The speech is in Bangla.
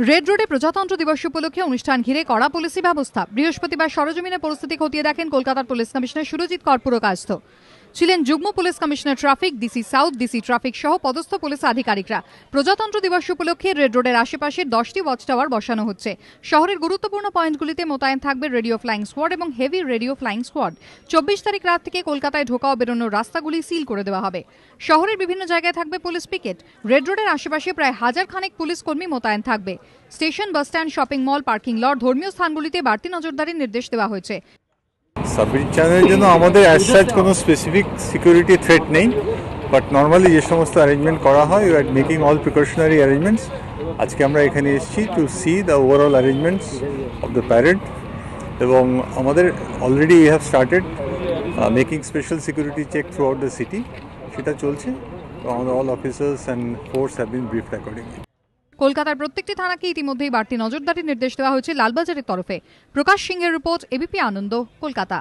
রেড রোডে প্রজাতন্ত্র দিবস উপলক্ষে অনুষ্ঠান ঘিরে কড়া পুলিশি ব্যবস্থা। বৃহস্পতিবার সরেজমিনে পরিস্থিতি খতিয়ে দেখেন কলকাতার পুলিশ কমিশনার সুরজিৎ কর পুরকায়স্থ। ছিলেন যুগ্ম police commissioner traffic, DC south, DC traffic সহ পদস্থ পুলিশ আধিকারিকরা। প্রজাতন্ত্র দিবস উপলক্ষে রেড রোডের আশেপাশে 10টি ওয়াচ টাওয়ার বসানো হচ্ছে। শহরের গুরুত্বপূর্ণ পয়েন্টগুলিতে মোতায়েন থাকবে রেডিও ফ্লাইং স্কোয়াড এবং হেভি রেডিও ফ্লাইং স্কোয়াড। 24 তারিখ রাত থেকে কলকাতায় ঢোকা ও বেরোনোর রাস্তাগুলি সিল করে দেওয়া হবে। শহরের বিভিন্ন জায়গায় থাকবে পুলিশ পিকেট। রেড রোডের আশেপাশে প্রায় 1000 খানেক পুলিশ কর্মী মোতায়েন থাকবে। Station, bus stand, shopping mall, parking lot, ধর্মীয় স্থানগুলিতে বাড়তি নজরদারির নির্দেশ দেওয়া হয়েছে। সাবরিচারের জন্য আমাদের অ্যাজ সাচ কোনো স্পেসিফিক সিকিউরিটি থ্রেট নেই, বাট নর্মালি যে সমস্ত অ্যারেঞ্জমেন্ট করা হয় we are making all precautionary arrangements. আজকে আমরা এখানে এসেছি to see the overall arrangements of the parade, এবং আমাদের already we have started making special security check throughout the city. সেটা চলছে। All officers and force have been briefed accordingly. কলকাতার প্রত্যেকটি থানাকে ইতিমধ্যেই বাড়তি নজরদারির নির্দেশ দেওয়া হয়েছে লালবাজারের তরফে। প্রকাশ সিংহের রিপোর্ট, এবিপি আনন্দ, কলকাতা।